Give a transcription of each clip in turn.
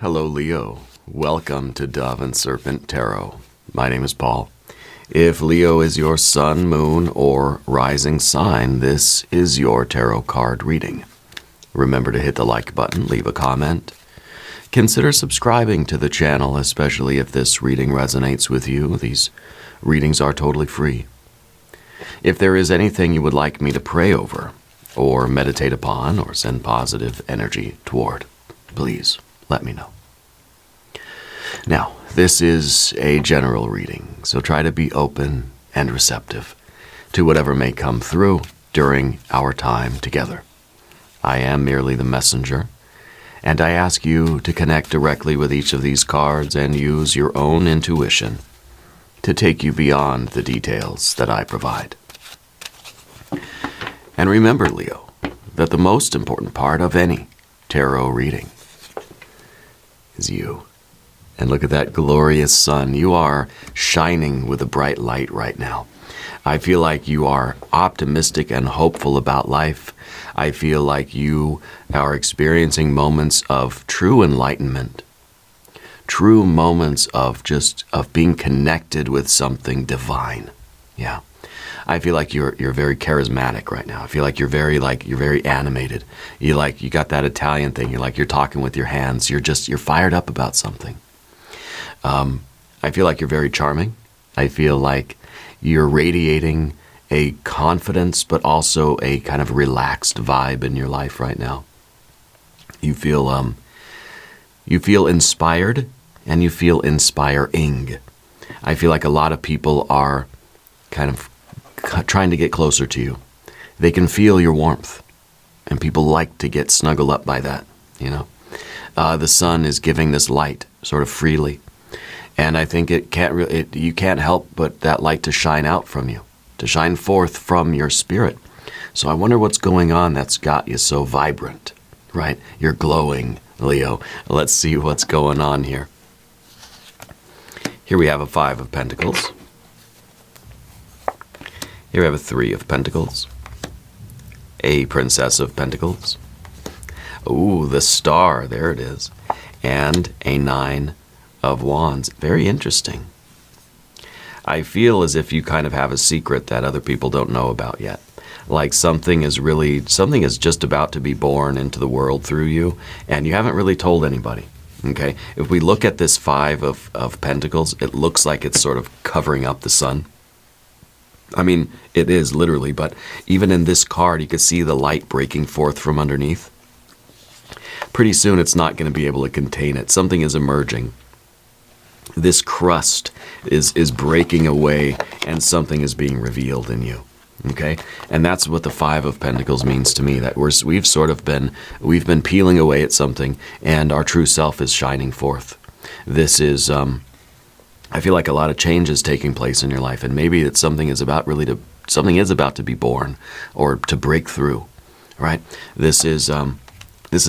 Hello, Leo. Welcome to Dove and Serpent Tarot. My name is Paul. If Leo is your sun, moon, or rising sign, this is your tarot card reading. Remember to hit the like button, leave a comment. Consider subscribing to the channel, especially if this reading resonates with you. These readings are totally free. If there is anything you would like me to pray over, or meditate upon, or send positive energy toward, please let me know. Now, this is a general reading, so try to be open and receptive to whatever may come through during our time together. I am merely the messenger, and I ask you to connect directly with each of these cards and use your own intuition to take you beyond the details that I provide. And remember, Leo, that the most important part of any tarot reading is you. And look at that glorious sun. You are shining with a bright light right now. I feel like you are optimistic and hopeful about life. I feel like you are experiencing moments of true enlightenment, true moments of being connected with something divine. Yeah. I feel like you're very charismatic right now. I feel like you're very animated. You got that Italian thing. You're talking with your hands. You're fired up about something. I feel like you're very charming. I feel like you're radiating a confidence, but also a kind of relaxed vibe in your life right now. You feel inspired, and you feel inspiring. I feel like a lot of people are kind of trying to get closer to you. They can feel your warmth, and people like to get snuggled up by that, you know. The sun is giving this light sort of freely, and I think you can't help but that light to shine out from you, to shine forth from your spirit. So I wonder what's going on that's got you so vibrant, right? You're glowing, Leo. Let's see what's going on here. Here we have a 5 of Pentacles. Here we have a 3 of Pentacles, a Princess of Pentacles, ooh, the Star, there it is, and a 9 of Wands. Very interesting. I feel as if you kind of have a secret that other people don't know about yet. Like something is just about to be born into the world through you, and you haven't really told anybody. Okay? If we look at this 5 of Pentacles, it looks like it's sort of covering up the sun. I mean, it is literally, but even in this card, you can see the light breaking forth from underneath. Pretty soon, it's not going to be able to contain it. Something is emerging. This crust is breaking away, and something is being revealed in you. Okay? And that's what the 5 of Pentacles means to me, that we've been peeling away at something, and our true self is shining forth. This is, I feel like a lot of change is taking place in your life, and maybe that something is about to be born or to break through, right? This is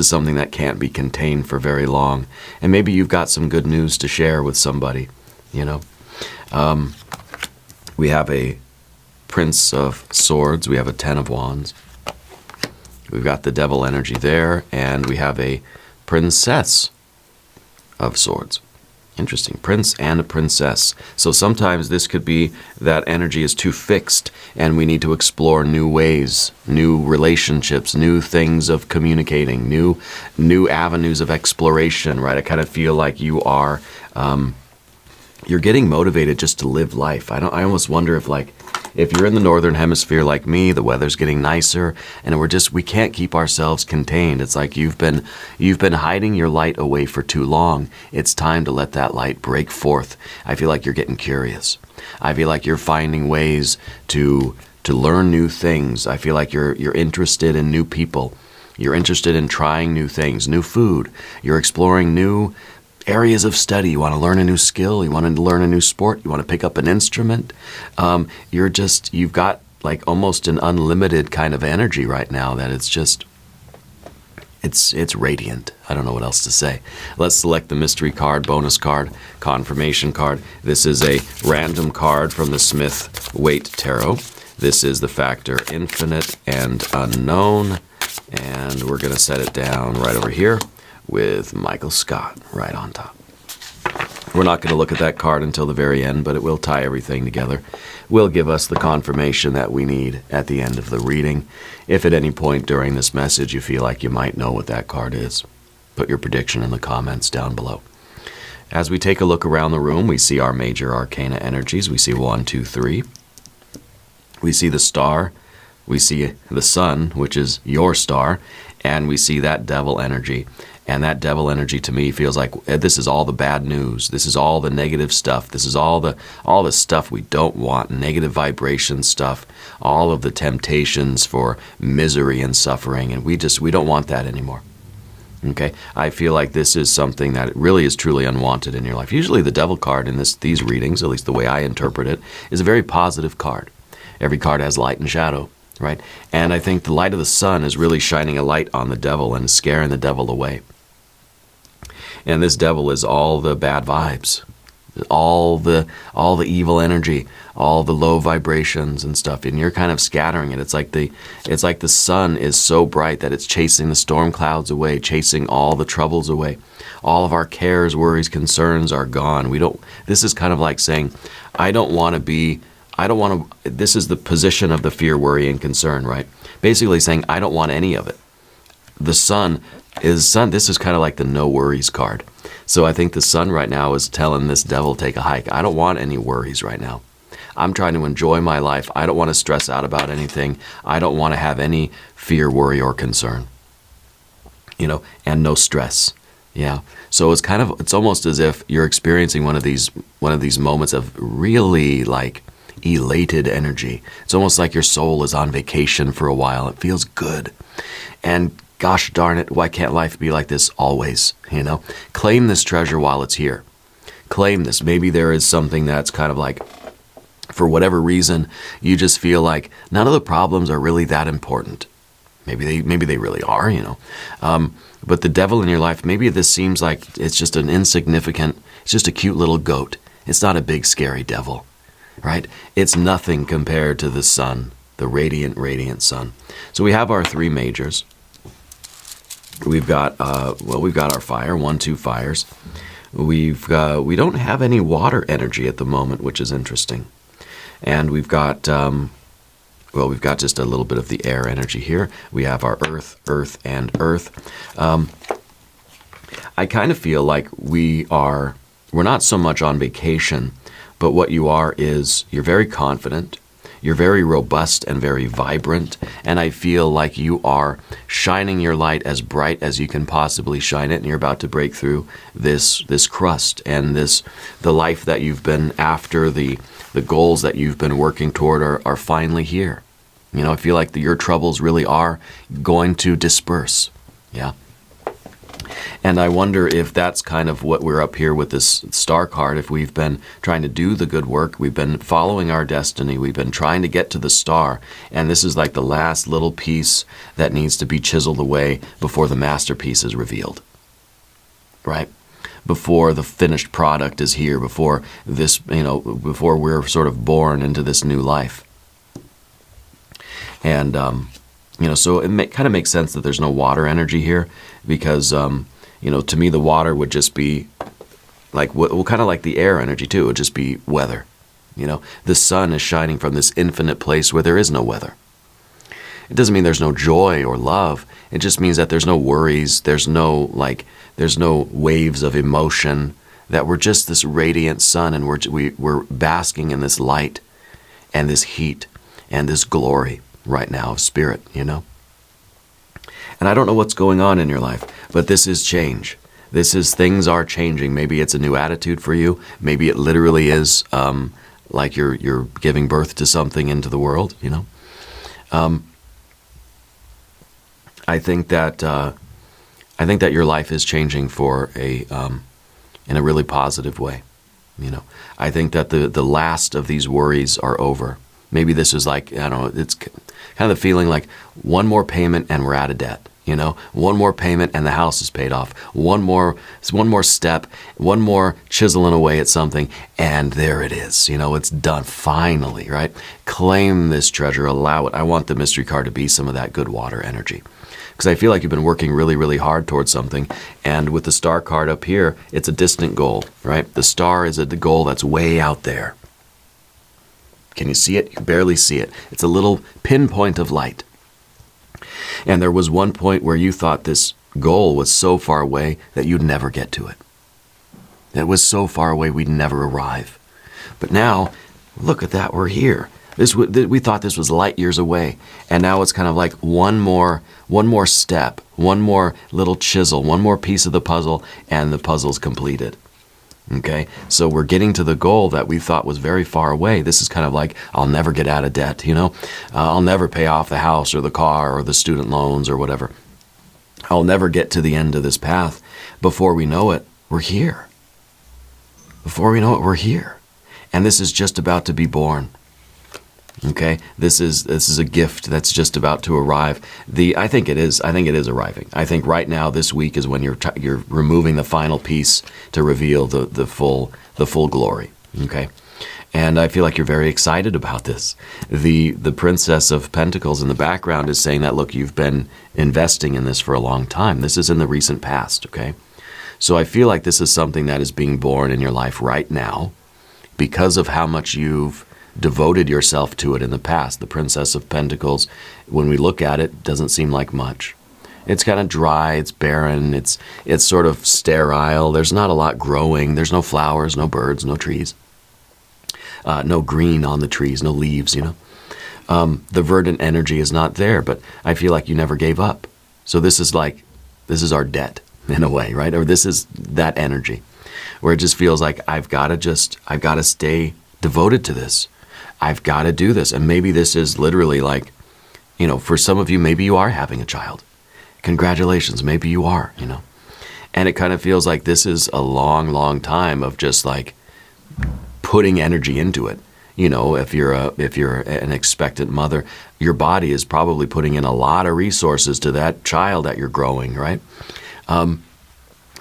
something that can't be contained for very long, and maybe you've got some good news to share with somebody, you know. We have a Prince of Swords, we have a 10 of Wands, we've got the Devil energy there, and we have a Princess of Swords. Interesting. Prince and a princess. So sometimes this could be that energy is too fixed and we need to explore new ways, new relationships, new things of communicating, new avenues of exploration, right? I kind of feel like you are, you're getting motivated just to live life. I almost wonder if you're in the northern hemisphere like me, the weather's getting nicer, and we can't keep ourselves contained. It's like you've been hiding your light away for too long. It's time to let that light break forth. I feel like you're getting curious. I feel like you're finding ways to learn new things. I feel like you're interested in new people. You're interested in trying new things, new food. You're exploring new areas of study. You want to learn a new skill. You want to learn a new sport. You want to pick up an instrument. You've got like almost an unlimited kind of energy right now that it's radiant. I don't know what else to say. Let's select the mystery card, bonus card, confirmation card. This is a random card from the Smith-Waite Tarot. This is the factor infinite and unknown, and we're going to set it down right over here. with Michael Scott right on top. We're not going to look at that card until the very end, but it will tie everything together. Will give us the confirmation that we need at the end of the reading. If at any point during this message you feel like you might know what that card is, put your prediction in the comments down below. As we take a look around the room, we see our major arcana energies. We see 1, 2, 3. We see the star. We see the sun, which is your star. And we see that devil energy. And that devil energy to me feels like this is all the bad news. This is all the negative stuff. This is all the stuff we don't want, negative vibration stuff, all of the temptations for misery and suffering. And we don't want that anymore. Okay, I feel like this is something that really is truly unwanted in your life. Usually the devil card in these readings, at least the way I interpret it, is a very positive card. Every card has light and shadow, right? And I think the light of the sun is really shining a light on the devil and scaring the devil away. And this devil is all the bad vibes, all the evil energy, all the low vibrations and stuff, and you're kind of scattering it. It's like the sun is so bright that it's chasing the storm clouds away, chasing all the troubles away. All of our cares, worries, concerns are gone. This is kind of like saying, this is the position of the fear, worry, and concern, right? Basically saying, I don't want any of it. The sun, this is kind of like the no worries card. So I think the sun right now is telling this devil, take a hike. I don't want any worries right now. I'm trying to enjoy my life. I don't want to stress out about anything. I don't want to have any fear, worry, or concern. And no stress. Yeah. So it's almost as if you're experiencing one of these moments of really like elated energy. It's almost like your soul is on vacation for a while. It feels good. And gosh darn it, why can't life be like this always? Claim this treasure while it's here. Claim this. Maybe there is something that's kind of like, for whatever reason, you just feel like none of the problems are really that important. Maybe they really are, But the devil in your life, maybe this seems like it's just it's just a cute little goat. It's not a big scary devil, right? It's nothing compared to the sun, the radiant sun. So we have our 3 majors. We've got our fire, 1, 2 fires. We don't have any water energy at the moment, which is interesting. And we've got just a little bit of the air energy here. We have our earth, and earth. I kind of feel like we're not so much on vacation, but what you are is you're very confident. You're very robust and very vibrant, and I feel like you are shining your light as bright as you can possibly shine it, and you're about to break through this crust and the life that you've been after, the goals that you've been working toward are finally here. I feel like your troubles really are going to disperse. Yeah. And I wonder if that's kind of what we're up here with this star card. If we've been trying to do the good work, we've been following our destiny, we've been trying to get to the star, and this is like the last little piece that needs to be chiseled away before the masterpiece is revealed, right? Before the finished product is here, before before we're sort of born into this new life. And, so it kind of makes sense that there's no water energy here because, to me the water would just be like, kind of like the air energy too. It would just be weather. The sun is shining from this infinite place where there is no weather. It doesn't mean there's no joy or love. It just means that there's no worries. There's no waves of emotion, that we're just this radiant sun, and we're basking in this light and this heat and this glory right now of spirit, And I don't know what's going on in your life, but this is change. Things are changing. Maybe it's a new attitude for you. Maybe it literally is like you're giving birth to something into the world, I think that your life is changing for in a really positive way. I think that the last of these worries are over. Maybe this is like, I don't know, it's kind of the feeling like one more payment and we're out of debt. One more payment and the house is paid off. One more step, one more chiseling away at something, and there it is. It's done finally, right? Claim this treasure, allow it. I want the mystery card to be some of that good water energy. Because I feel like you've been working really, really hard towards something. And with the star card up here, it's a distant goal, right? The star is a goal that's way out there. Can you see it? You can barely see it. It's a little pinpoint of light. And there was one point where you thought this goal was so far away that you'd never get to it. It was so far away we'd never arrive. But now, look at that, we're here. We thought this was light years away, and now it's kind of like one more step, one more little chisel, one more piece of the puzzle, and the puzzle's completed. Okay, so we're getting to the goal that we thought was very far away. This is kind of like, I'll never get out of debt, you know? I'll never pay off the house or the car or the student loans or whatever. I'll never get to the end of this path. Before we know it, we're here. Before we know it, we're here. And this is just about to be born. Okay, this is a gift that's just about to arrive. I think it is arriving. I think right now, this week is when you're removing the final piece to reveal the full glory. Okay, and I feel like you're very excited about this. The Princess of Pentacles in the background is saying that, look, you've been investing in this for a long time. This is in the recent past. Okay, so I feel like this is something that is being born in your life right now because of how much you've devoted yourself to it in the past. The Princess of Pentacles, when we look at it, doesn't seem like much. It's kind of dry, it's barren, it's sort of sterile. There's not a lot growing. There's no flowers, no birds, no trees. No green on the trees, no leaves, you know. The verdant energy is not there, but I feel like you never gave up. So this is our debt in a way, right? Or this is that energy where it just feels like I've got to stay devoted to this. I've got to do this. And maybe this is literally like, you know, for some of you, maybe you are having a child. Congratulations, maybe you are, you know. And it kind of feels like this is a long, long time of just like putting energy into it. You know, if you're an expectant mother, your body is probably putting in a lot of resources to that child that you're growing, right?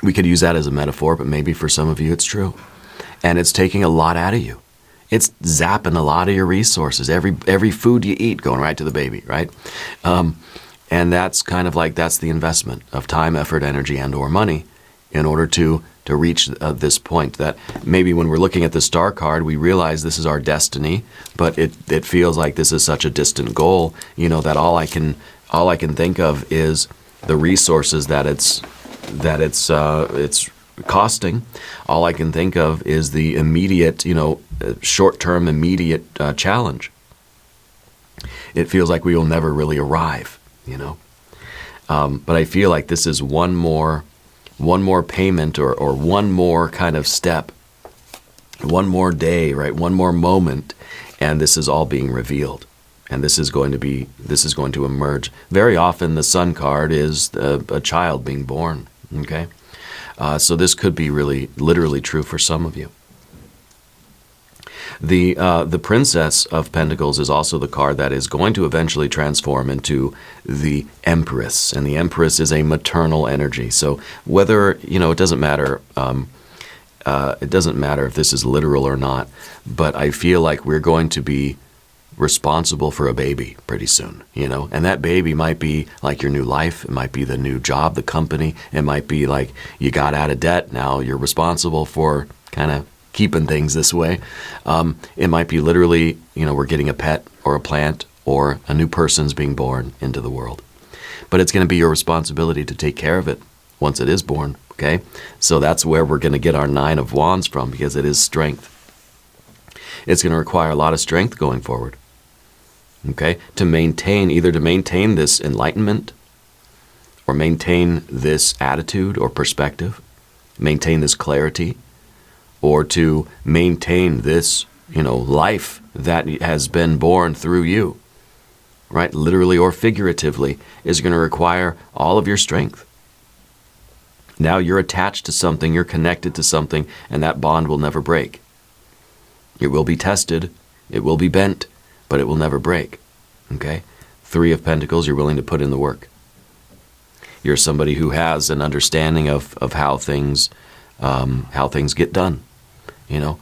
We could use that as a metaphor, but maybe for some of you it's true. And it's taking a lot out of you. It's zapping a lot of your resources. Every food you eat going right to the baby, right? And that's kind of like, that's the investment of time, effort, energy, and or money in order to reach this point that maybe when we're looking at the star card, we realize this is our destiny, but it feels like this is such a distant goal, you know, that all I can think of is the resources that it's costing. All I can think of is the immediate, you know, short-term immediate challenge. It feels like we will never really arrive, you know. But I feel like this is one more payment or one more kind of step, one more day, right? One more moment, and this is all being revealed. And this is going to emerge. Very often the Sun card is a child being born, okay? So this could be really, literally true for some of you. The Princess of Pentacles is also the card that is going to eventually transform into the Empress, and the Empress is a maternal energy. So whether, you know, it doesn't matter if this is literal or not, but I feel like we're going to be responsible for a baby pretty soon, you know, and that baby might be like your new life. It might be the new job, the company. It might be like you got out of debt. Now you're responsible for kind of keeping things this way. It might be literally, you know, we're getting a pet or a plant or a new person's being born into the world. But it's going to be your responsibility to take care of it once it is born, okay? So that's where we're going to get our 9 of Wands from, because it is strength. It's going to require a lot of strength going forward. Okay, either to maintain this enlightenment or maintain this attitude or perspective, maintain this clarity, or to maintain this, you know, life that has been born through you, right? Literally or figuratively, is going to require all of your strength. Now you're attached to something, you're connected to something, and that bond will never break. It will be tested, it will be bent, but it will never break, okay? 3 of Pentacles, you're willing to put in the work. You're somebody who has an understanding of how things get done. You know,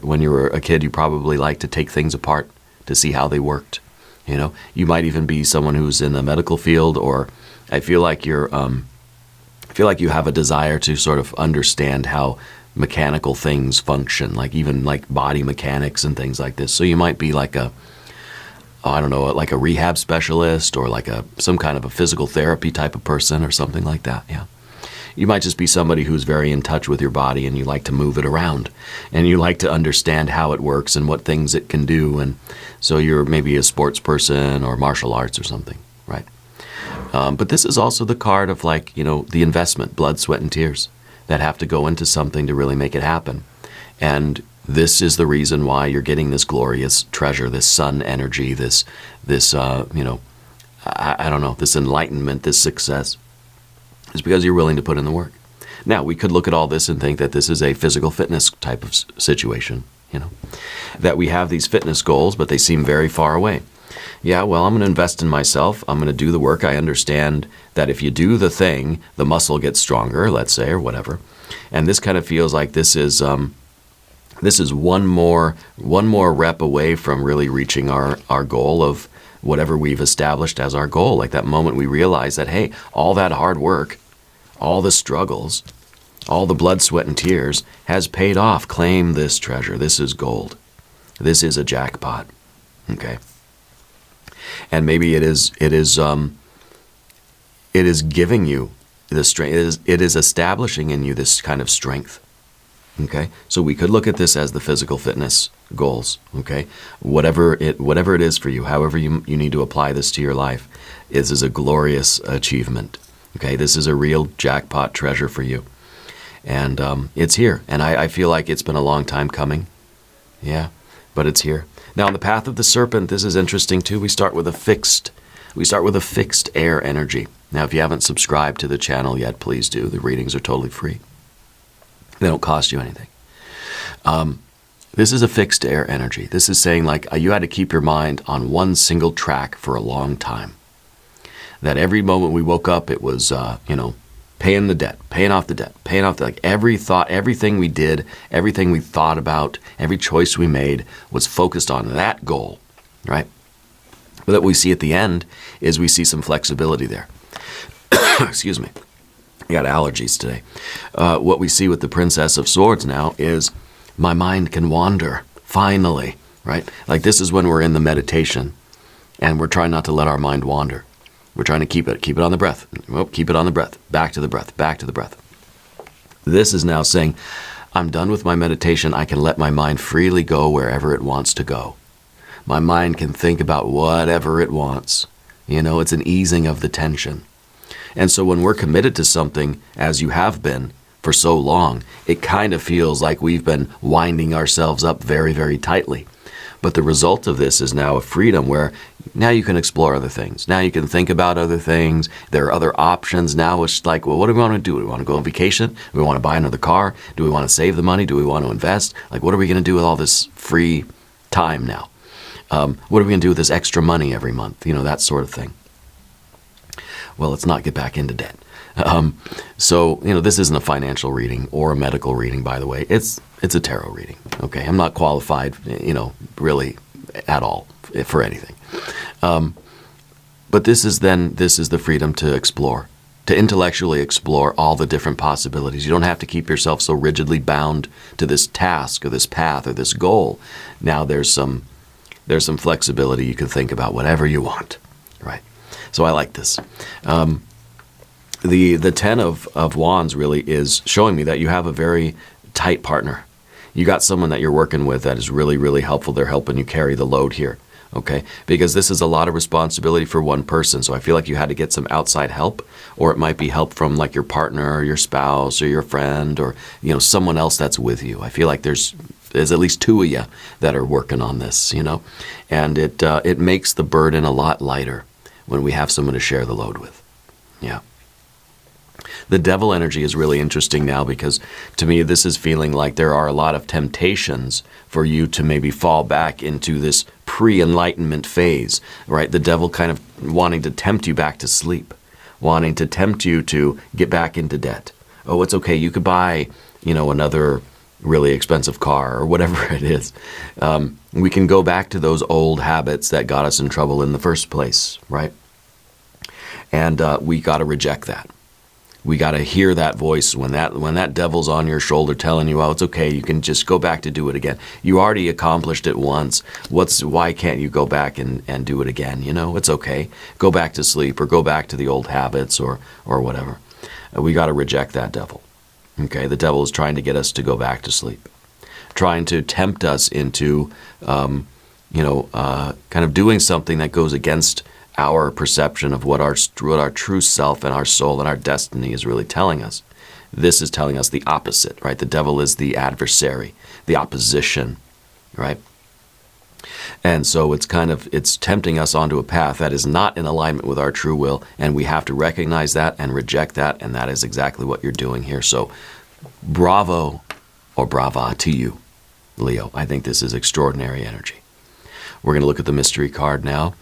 when you were a kid, you probably liked to take things apart to see how they worked. You know, you might even be someone who's in the medical field or I feel like you have a desire to sort of understand how mechanical things function, like even like body mechanics and things like this. So you might be like a, I don't know, like a rehab specialist or like some kind of a physical therapy type of person or something like that. Yeah. You might just be somebody who's very in touch with your body and you like to move it around and you like to understand how it works and what things it can do. And so you're maybe a sports person or martial arts or something, right? But this is also the card of like, the investment, blood, sweat, and tears that have to go into something to really make it happen. And this is the reason why you're getting this glorious treasure, this sun energy, this I don't know, this enlightenment, this success. It's because you're willing to put in the work. Now, we could look at all this and think that this is a physical fitness type of situation, that we have these fitness goals, but they seem very far away. Yeah, well, I'm going to invest in myself. I'm going to do the work. I understand that if you do the thing, the muscle gets stronger, let's say, or whatever. And this kind of feels like this is one more rep away from really reaching our goal of whatever we've established as our goal. Like that moment we realize that, hey, all that hard work, all the struggles, all the blood, sweat, and tears has paid off. Claim this treasure. This is gold. This is a jackpot. Okay. And maybe it is giving you the strength. It is establishing in you this kind of strength. Okay, so we could look at this as the physical fitness goals. Okay, whatever it is for you, however you need to apply this to your life, this is a glorious achievement. Okay, this is a real jackpot treasure for you, and it's here. And I feel like it's been a long time coming. Yeah, but it's here. Now, on the path of the serpent, this is interesting too. We start with a fixed air energy. Now, if you haven't subscribed to the channel yet, please do. The readings are totally free. They don't cost you anything. This is a fixed air energy. This is saying like you had to keep your mind on one single track for a long time. That every moment we woke up, it was, paying the debt, paying off the debt, paying off like every thought, everything we did, everything we thought about, every choice we made was focused on that goal, right? But what we see at the end is we see some flexibility there. Excuse me. I got allergies today. What we see with the Princess of Swords now is my mind can wander, finally, right? Like this is when we're in the meditation and we're trying not to let our mind wander. We're trying to keep it on the breath. Well, keep it on the breath, back to the breath, back to the breath. This is now saying, I'm done with my meditation. I can let my mind freely go wherever it wants to go. My mind can think about whatever it wants. It's an easing of the tension. And so when we're committed to something, as you have been for so long, it kind of feels like we've been winding ourselves up very, very tightly. But the result of this is now a freedom where now you can explore other things. Now you can think about other things. There are other options. Now it's like, well, what do we want to do? Do we want to go on vacation? Do we want to buy another car? Do we want to save the money? Do we want to invest? Like, what are we going to do with all this free time now? What are we going to do with this extra money every month? That sort of thing. Well, let's not get back into debt. So, this isn't a financial reading or a medical reading, by the way. It's a tarot reading, okay? I'm not qualified, really at all for anything. But this is the freedom to explore, to intellectually explore all the different possibilities. You don't have to keep yourself so rigidly bound to this task or this path or this goal. Now there's some flexibility. You can think about whatever you want, right? So I like this. The Ten of Wands really is showing me that you have a very tight partner. You got someone that you're working with that is really, really helpful. They're helping you carry the load here, okay? Because this is a lot of responsibility for one person. So I feel like you had to get some outside help, or it might be help from like your partner or your spouse or your friend or, someone else that's with you. I feel like there's at least two of you that are working on this, and it makes the burden a lot lighter when we have someone to share the load with. Yeah. The devil energy is really interesting now because to me this is feeling like there are a lot of temptations for you to maybe fall back into this pre-enlightenment phase, right? The devil kind of wanting to tempt you back to sleep, wanting to tempt you to get back into debt. Oh, it's okay. You could buy, another really expensive car or whatever it is. We can go back to those old habits that got us in trouble in the first place, right? And we got to reject that. We got to hear that voice when that devil's on your shoulder telling you, oh, it's okay, you can just go back to do it again. You already accomplished it once. Why can't you go back and do it again? You know, it's okay. Go back to sleep or go back to the old habits or whatever. We got to reject that devil. Okay, the devil is trying to get us to go back to sleep, trying to tempt us into, kind of doing something that goes against our perception of what our true self and our soul and our destiny is really telling us. This is telling us the opposite, right? The devil is the adversary, the opposition, right? And so it's tempting us onto a path that is not in alignment with our true will, and we have to recognize that and reject that, and that is exactly what you're doing here. So bravo or brava to you, Leo. I think this is extraordinary energy. We're going to look at the mystery card now.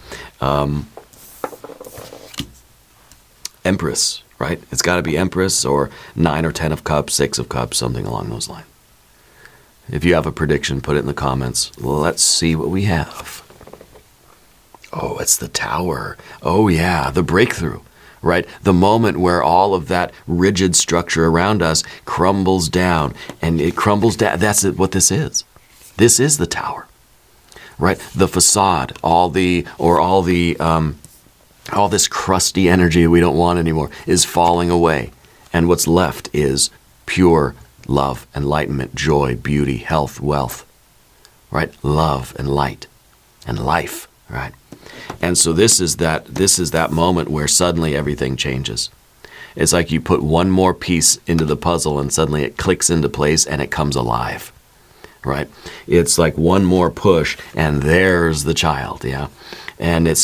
Empress, right? It's got to be Empress or 9 or 10 of Cups, 6 of Cups, something along those lines. If you have a prediction, put it in the comments. Let's see what we have. Oh, it's the Tower. Oh, yeah, the breakthrough, right? The moment where all of that rigid structure around us crumbles down, and it crumbles down. That's what this is. This is the Tower, right? The facade, all this crusty energy we don't want anymore is falling away. And what's left is pure love, enlightenment, joy, beauty, health, wealth, right? Love and light and life, right? And so this is that moment where suddenly everything changes. It's like you put one more piece into the puzzle and suddenly it clicks into place and it comes alive, right? It's like one more push and there's the child, yeah? And it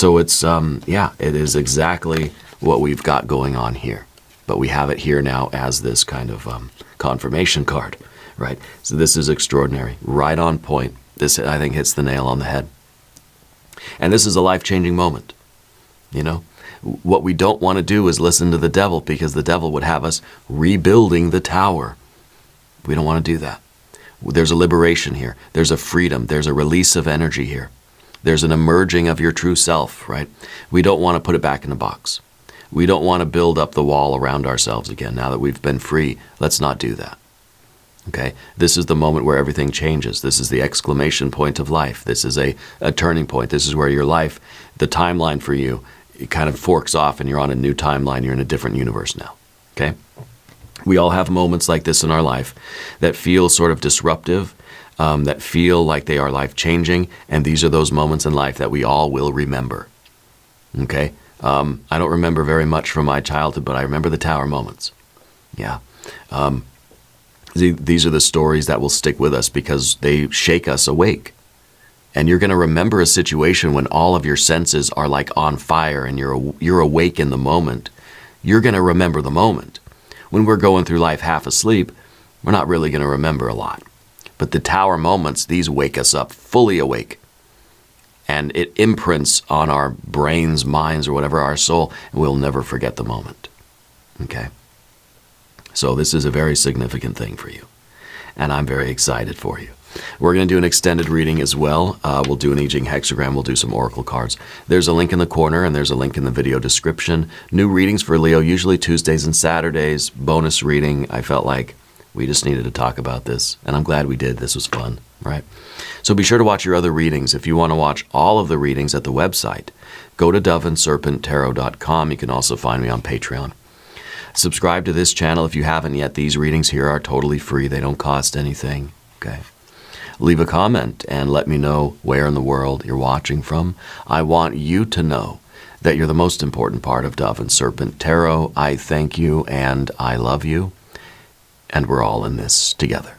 is exactly what we've got going on here. But we have it here now as this kind of confirmation card, right? So this is extraordinary, right on point. This, I think, hits the nail on the head. And this is a life-changing moment, you know? What we don't want to do is listen to the devil, because the devil would have us rebuilding the tower. We don't want to do that. There's a liberation here. There's a freedom. There's a release of energy here. There's an emerging of your true self, right? We don't want to put it back in a box. We don't want to build up the wall around ourselves again. Now that we've been free, let's not do that. Okay? This is the moment where everything changes. This is the exclamation point of life. This is a turning point. This is where your life, the timeline for you, it kind of forks off and you're on a new timeline. You're in a different universe now. Okay? We all have moments like this in our life that feel sort of disruptive, that feel like they are life-changing, and these are those moments in life that we all will remember. Okay? I don't remember very much from my childhood, but I remember the Tower moments. Yeah. These are the stories that will stick with us because they shake us awake. And you're going to remember a situation when all of your senses are like on fire and you're awake in the moment. You're going to remember the moment. When we're going through life half asleep, we're not really going to remember a lot. But the Tower moments, these wake us up fully awake. And it imprints on our brains, minds, or whatever, our soul, and we'll never forget the moment. Okay? So this is a very significant thing for you. And I'm very excited for you. We're going to do an extended reading as well. We'll do an I Ching hexagram. We'll do some oracle cards. There's a link in the corner, and there's a link in the video description. New readings for Leo, usually Tuesdays and Saturdays. Bonus reading. I felt like we just needed to talk about this, and I'm glad we did. This was fun, right? So be sure to watch your other readings. If you want to watch all of the readings at the website, go to doveandserpenttarot.com. You can also find me on Patreon. Subscribe to this channel if you haven't yet. These readings here are totally free. They don't cost anything, okay? Leave a comment and let me know where in the world you're watching from. I want you to know that you're the most important part of Dove and Serpent Tarot. I thank you and I love you. And we're all in this together.